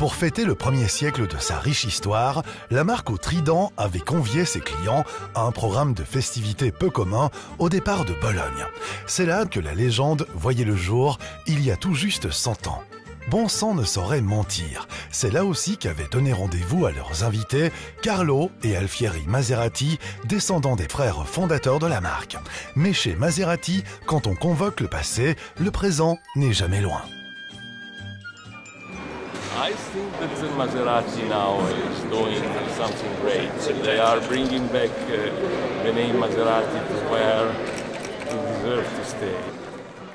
Pour fêter le premier siècle de sa riche histoire, la marque au trident avait convié ses clients à un programme de festivités peu commun au départ de Bologne. C'est là que la légende voyait le jour, il y a tout juste 100 ans. Bon sang ne saurait mentir. C'est là aussi qu'avaient donné rendez-vous à leurs invités Carlo et Alfieri Maserati, descendants des frères fondateurs de la marque. Mais chez Maserati, quand on convoque le passé, le présent n'est jamais loin. I think that Maserati now is doing something great. They are bringing back the name Maserati to where it deserves to stay.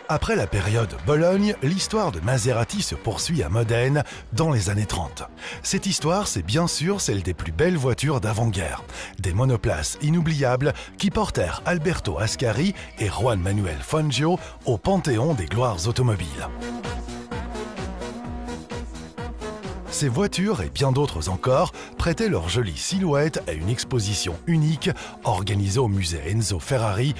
Après la période Bologne, l'histoire de Maserati se poursuit à Modène dans les années 30. Cette histoire, c'est bien sûr celle des plus belles voitures d'avant-guerre. Des monoplaces inoubliables qui portèrent Alberto Ascari et Juan Manuel Fangio au panthéon des gloires automobiles. Ces voitures et bien d'autres encore prêtaient leur jolie silhouette à une exposition unique organisée au musée Enzo Ferrari.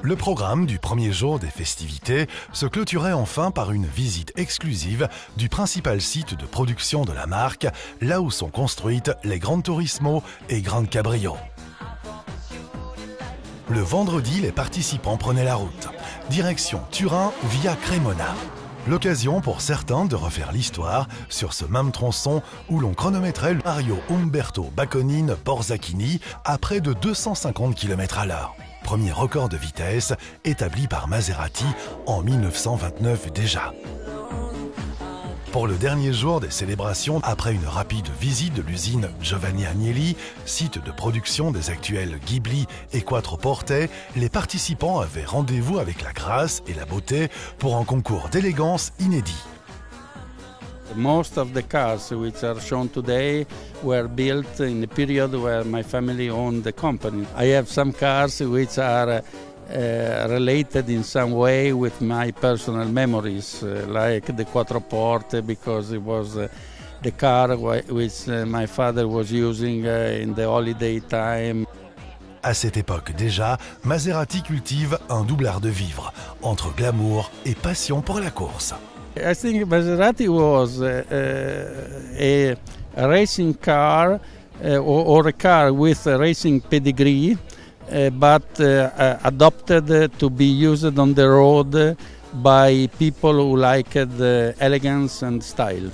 Le programme du premier jour des festivités se clôturait enfin par une visite exclusive du principal site de production de la marque, là où sont construites les Gran Turismo et Gran Cabrio. Le vendredi, les participants prenaient la route. Direction Turin via Cremona. L'occasion pour certains de refaire l'histoire sur ce même tronçon où l'on chronométrait le Mario Umberto Bacconin Borzacchini à près de 250 km/h. Premier record de vitesse établi par Maserati en 1929 déjà. Pour le dernier jour des célébrations, après une rapide visite de l'usine Giovanni Agnelli, site de production des actuels Ghibli et Quattroporte, les participants avaient rendez-vous avec la grâce et la beauté pour un concours d'élégance inédit. Most of the cars which are shown today were built in the period where my family owned the company. I have some cars which are related in some way with my personal memories, like the Quattroporte, because it was the car which my father was using in the holiday time. À cette époque déjà, Maserati cultive un double art de vivre, entre glamour et passion pour la course. I think Maserati was a racing car or a car with a racing pedigree, but adopted to be used on the road by people who liked elegance and style.